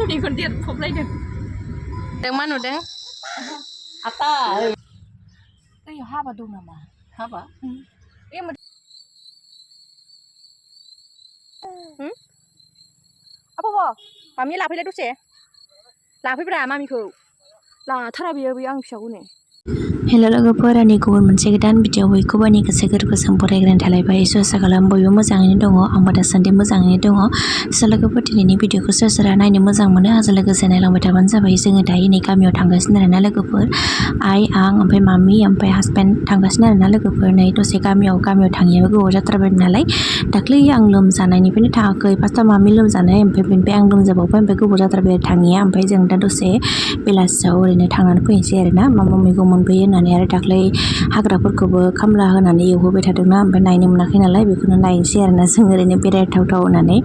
มีคนเดียดพบเลยเด้อเด้งมาหนูเด้งอาตาเอ้ยห้าบาทดูนะมาห้าบาทเอ้ยมันapa po mami laphi le duse laphi bra mami ko la thara biyo biyo ang pisa gune हेल' लोगोफोर आंनि गुबुन मोनसे गोदान video बयखौबो आंनि गोसो गोरबोजों बरायग्रोनाय थालायबाय आसा खालामो बयबो मोजाङैनो दङ आंबो दासान्दि मोजाङैनो दङ स' लोगोफोर दिनैनि भिडिअखौ सोर सोरहा नायनो मोजां मोनो आंजों लोगोसे नायलांबाय थाबानो जाबाय जोङो दायो नै गामियाव थांगासिनो आरोना लोगोफोर आं ओमफ्राय मामि ओमफ्राय हासबेन्ड थांगासिनो आरोना लोगोफोर नै दसे गामियाव थाङैयाबो गोबाव जाथारबाय नालाय दाख्लै आं लोमजानायनिफ्रायनो थाङाखै फार्स्टआव मामि लोमजानाय ओमफ्राय बेनिफ्राय आं लोमजाबावबाय ओमफ्राय गोबाव जाथारबाय थाङैया ओमफ्राय जों दा दसे बेलासियाव ओरैनो थांनानै फैनोसै आरोना मा मा मैगं मोनबोयो होननानै आरो दाख्लै हाग्राफोरखौबो खामला होनानै एवहोबाय थादोंना ओमफ्राय नायनो मोनाखै नालाय बेखौनो नायनोसै आरोना जों ओरैनो बेरायथावथाव होननानै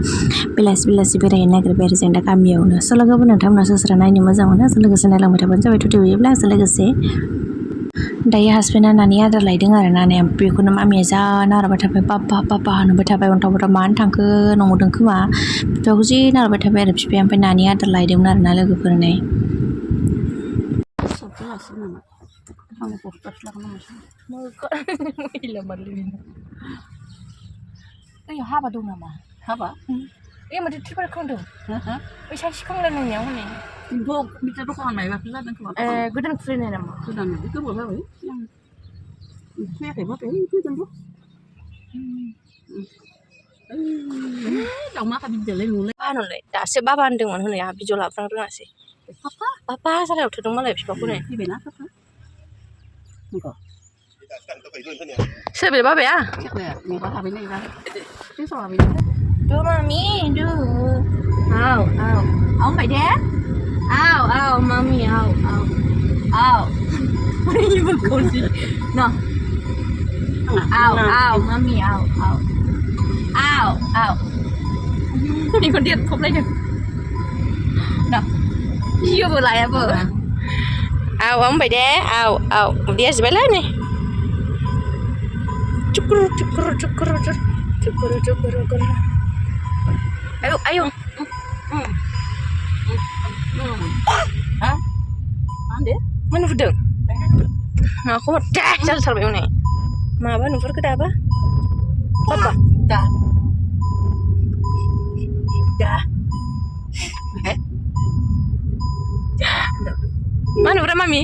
बेलासि बेरायहैनो नागिरबाय आरो जों दा गामियावनो स' लोगोफोर नोंथांमोना सोर सोरहा नायनो मोजां मोनो जों लोगोसे नायलांबाय थाबानो जाबाय टुटि नुयोब्ला जों लोगोसे दायो हासबेन्डआ नानि आदार लायदों आरो ना बेखौनो मामिया जा नारबाय थाबाय पापा होनबाय थाबाय अन्थाव बाथाव मानो थांखो नंदों खोमा बिफाखौ जि नारबाय थाबाय आरो बिफाया ओमफ्राय नानि आदार लायदोंमोन आरो ना लोगोफोरनो आं पस्टार ओइ हाबा दं नामा हाबा ए माथो ट्रिपार खोंदों बै सासे सिखांलायनायाव हनै मिटार दखान मायबाफोर जादों खोमा गोदान खुलिनाय नामा गोदान गोबाव जाबाय फैयाखैबा फैगोन र' दाउमा बिदियालाय नुलाय बाहानलाय दासो बाबा होनदोंमोन हनै आंहा भिडिअ लाफ्रां रोङासै पापा सारायाव थोदों मालाय बिफाखौ नै फैबायना पापा सोर बे बाबाया माबा हाबैनाय do mommy do ow ông phải đé ow mommy ow you will go see no ow mommy owมีคนเดียดพบเลยเด้อ no you vừa lại vừa ow ông phải đé ow đé gì vậy lá này cukur ayo ande mana fudeng aku dah jalan sampai mana ma ba nufur ke apa papa dah mana fura mami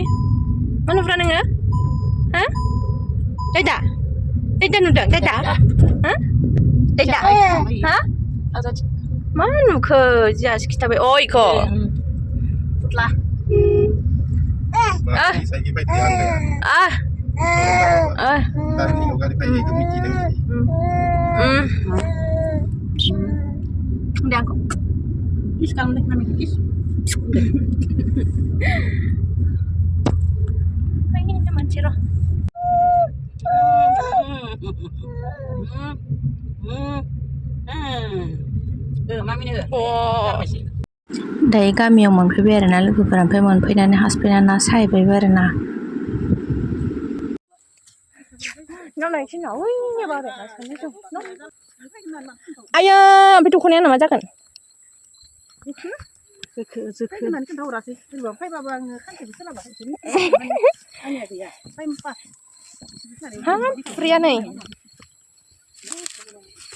mana fura nenga hah Tidak nudang, tidak, hah? Tidak, hah? Mana ke jas kita be, oh iko, putlah. Saya kira tiang deh. Tadi ni orang di pagi itu mesti dengar. Udah kok. Kis kamu deh, namanya kis. Ini teman Ciro. दायो गामियाव मोनफैबाय आरोना लोगोफोर ओमफ्राय मोनफैनानै हासबेन्डआ ना सायबायबो आरोना आया ओमफ्राय दख'नाया मा जागोन हाब फ्रिया नै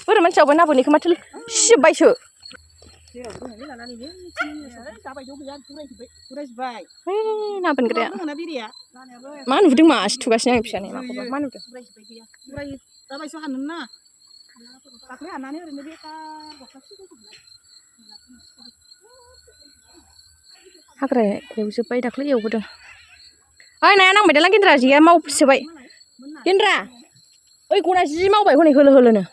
बोरै मानसियावबो नाबोनायखौ माथो सिजोब्बायसो ना बोनग्राया मा नुदों मासि थुगासिनो आं फिसानि माखौबा मा नुदों हाग्राया एवजोब्बाय दाख्लै एवबोदों ओइ नाया नांबाय दालां गेन्द्रा जेया मावसोबाय गेन्द्रा ओइ गना जि मावबाय हनै होलो होलोनो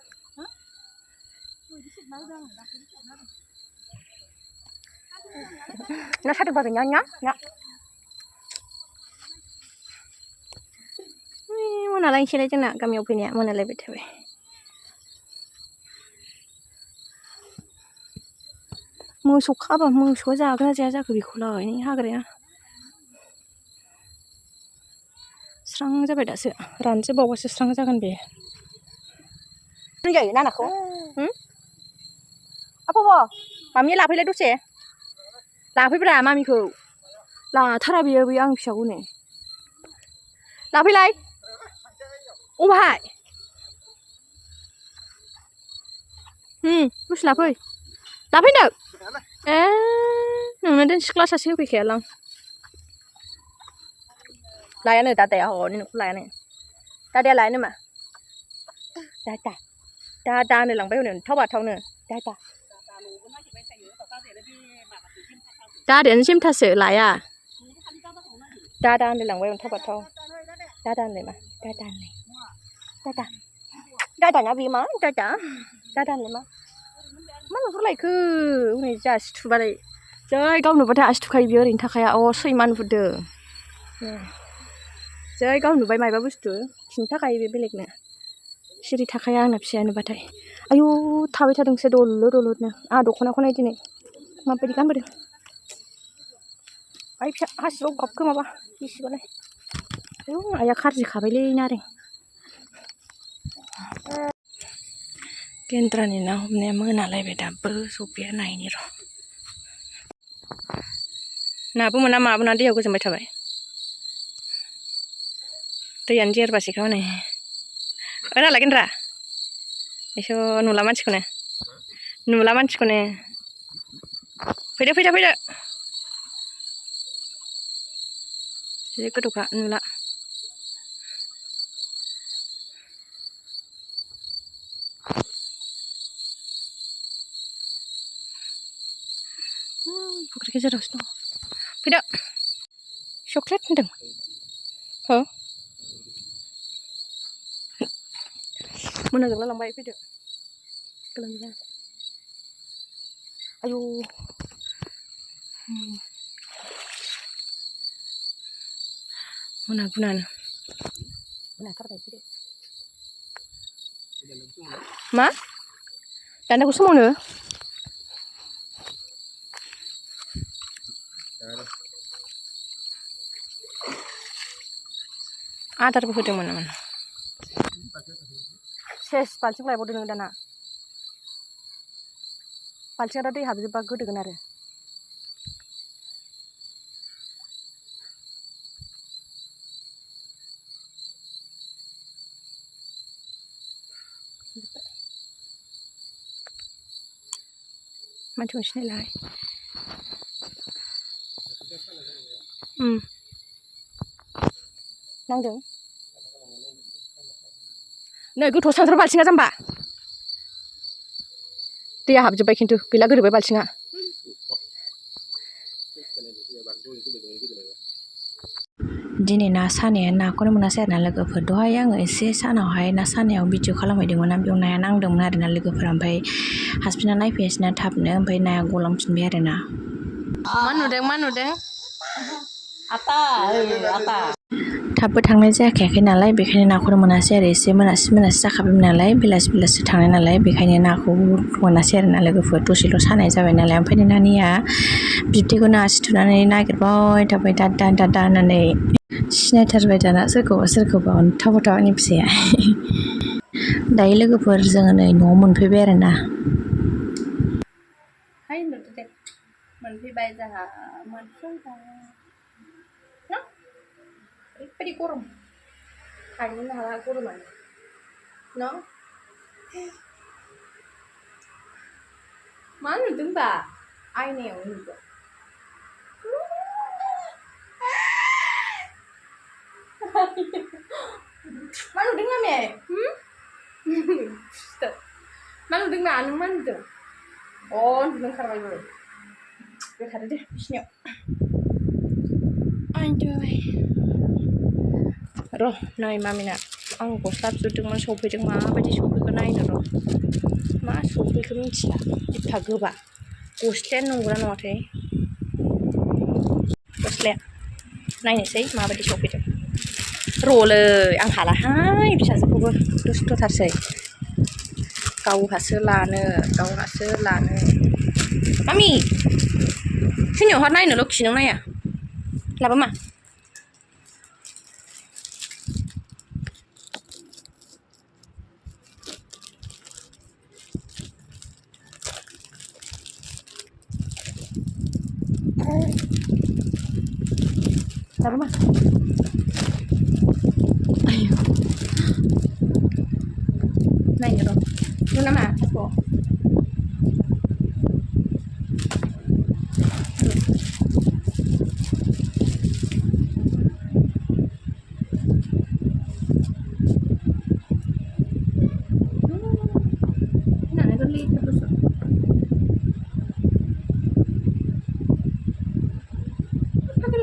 ना सादों बाजै nya मोनालायनोसैलाय जोंना गामियाव फैनाया मोनालायबाय थाबाय मोसौ खाबा मोसौआ जागोन ना जाया जाखो बेखौलाय नै हाग्राया स्रां जाबाय दासो रानजोबावबासो स्रां जागोन बे जायो नानाखौ खबर मामि लाफैलाय दसे लाफैब्रा मामिखौ लाथारा बेयो बै आं फिसाखौ नै लाफैलाय अबहाय दसे लाफै लाफैनो ए नोंनो दोन सिख्ला सासे होफैखायालां लायानो दादाया हनै नोंखौ लायानो दादाया लायानो मा दादा होनलांबाय हनै थाव बाथावनो दादायानो जेमथासो लाया दादा होनलांबाय अन्थाव बाथाव दादा होनलाय मा दादा होनलाय दादाना बेयो मा दादा होनलाय मा नुहुरलायखो हनै जा आसि थुबालाय जै गाव नुबाथाय आसि थुखायो बियो ओरैनो थाखाया अ सैमा नुहुरदों जै गाव नुबाय मायबा बुस्थु खिन्थानो थाखायो बे बेलेगनो सिरि थाखाया आंना फिसाया नुबाथाय आयु थाबाय थादोंसो दलदनो आंहा दख'नाखौ नाय दिनै माबायदि गानबोदों आइ फिसा हासिबाव गाबखो माबा गिसिबालाय आयु आइया खारजिखाबायलै नारें गेन्द्रानि ना हमनाया मोनालायबाय दाबो सफैया नायनि र' नाबो मोना माबो मोना दैयाव गोजोमबाय थाबाय दैयानो जेरबासैखा हनै नालाय गेन्द्रा एस' नुला मानसिखौनो फैदो जि गोथौखा नुला फुख्रि गेजेरावसो दं फैदो चक्लेट होनदों हो मोनाजोंला लांबाय फैदो गोलोमदों आयु मोनाथारबाय फैदो मा दान्दाखौ सोमावनो आदारबो होदोंमोन नामा सेस बाल्थिं लायबावदो नों दाना बाल्थिङा दा दै हाबजोबबा गोदोगोन आरो मानसिखौनो सिनायलाहाय नांदों नै गोथौआव थांथार बाल्थिङा जाम्बा दैया हाबजोब्बाय खिन्थु गैला गोदोबाय बाल्थिङा दिनै ना सानाया नाखौनो मोनासै आरोना लोगोफोर दहाय आङो एसे सानावहाय ना सानायाव भिडिअ खालामहैदोंमोन आं बेयाव नाया नांदोंमोन आरोना लोगोफोर ओमफ्राय हासबेन्डआ नायफैयासैना थाबनो ओमफ्राय नाया गलांफिनबाय आरोना मा नुदों थाबबो थांनाय जायाखै नालाय बेखायनो नाखौनो मोनासै आरो एसे मोनासि जाखाबायमोन नालाय बेलासि थांनाय नालाय बेखायनो नाखौ मोनासै आरोना लोगोफोर दसेल' सानाय जाबाय नालाय ओमफ्राय नानिया बिबथैखौनो आसि थुनानै नागिरबाय थाबाय दादा होननानै सिनायथारबाय दाना सोरखौबा अन्थाव बाथाव आंनि फिसाया दायो लोगोफोर जोङो नै न'आव मोनफैबाय आरोना मोनफैबाय जोंहा ओरैबायदि गरम थानोनो हाला गरमानो न' मा नुदोंबा आयनायाव नुदों मा नुदों मामे मा नुदों ना नों मा नुदों उन्दुनो ओंखारबायबो बे थादो दे बिसिनायाव र' नै मामिना आं गस्ला बिहरदोंमोन सफैदों माबायदि सफैखो नायनो र' मा सफैखो मिथिला एफा गोबा गस्लायानो नंगौना नङाथाय गस्लाया नायनोसै माबायदि सफैदों र'लै आं हालाहाय फिसाजोखौबो दुस्थ'थारसै गावहासो लानो मामि सोरनियावहा नायनोल' खि नों नाया लाबो मा Taruh mah. Ayo. Này rồi. Nó nằm à? Bộ.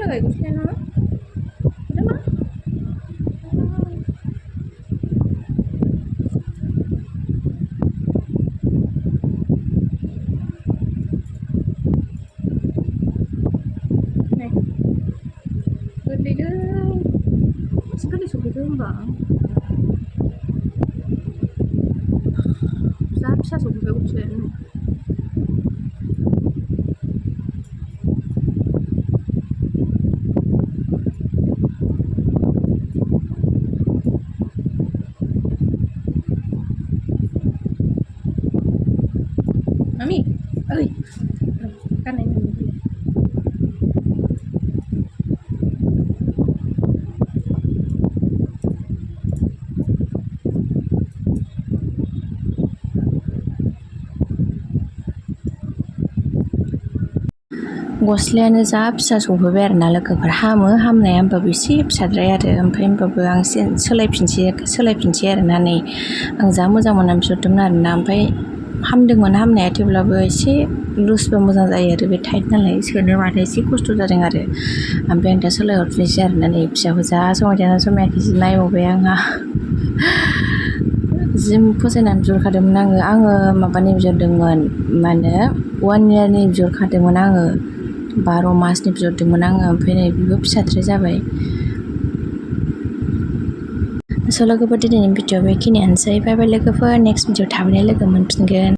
Lagay ko siya na. Ano na? Này. Gede deh. Sekali segede enggak? Bisa segede ujian. Mami, ơi, căn này mình गस्लायानो जा फिसा सफैबाय आरोना लोगोफोर हामनाया होमबाबो एसे फिसाद्राय आरो ओमफ्राय होमबाबो आं सोलायफिनसै आरोना नै आं जा मोजां मोननानै बिहरदोंमोन आरोना ओमफ्राय हामदोंमोन हामनाया थेवब्लाबो एसे लुजबा मोजां जायो आरो बे टाइट नालाय सोनो मानो एसे खस्थ' जादों आरो ओमफ्राय आं दा सोलायहरफिनसै आरोना नै फिसाखौ जा समायना समायाखै जि नायबावबाय आंहा जि फसायनानै बिहरखादोंमोन आङो माबानि बिहरदोंमोन मा होनो 1 इयारनि बिहरखादोंमोन आङो 12 मासनि बिहरदोंमोन आङो ओमफ्राय नै बेबो फिसाद्राय जाबाय स' लोगोफोर दिनैनि भिडिअ बेखिनियानोसै बाय बाय लोगोफोर नेक्स्ट भिडिअ थाबैनो लोगो मोनफिनगोन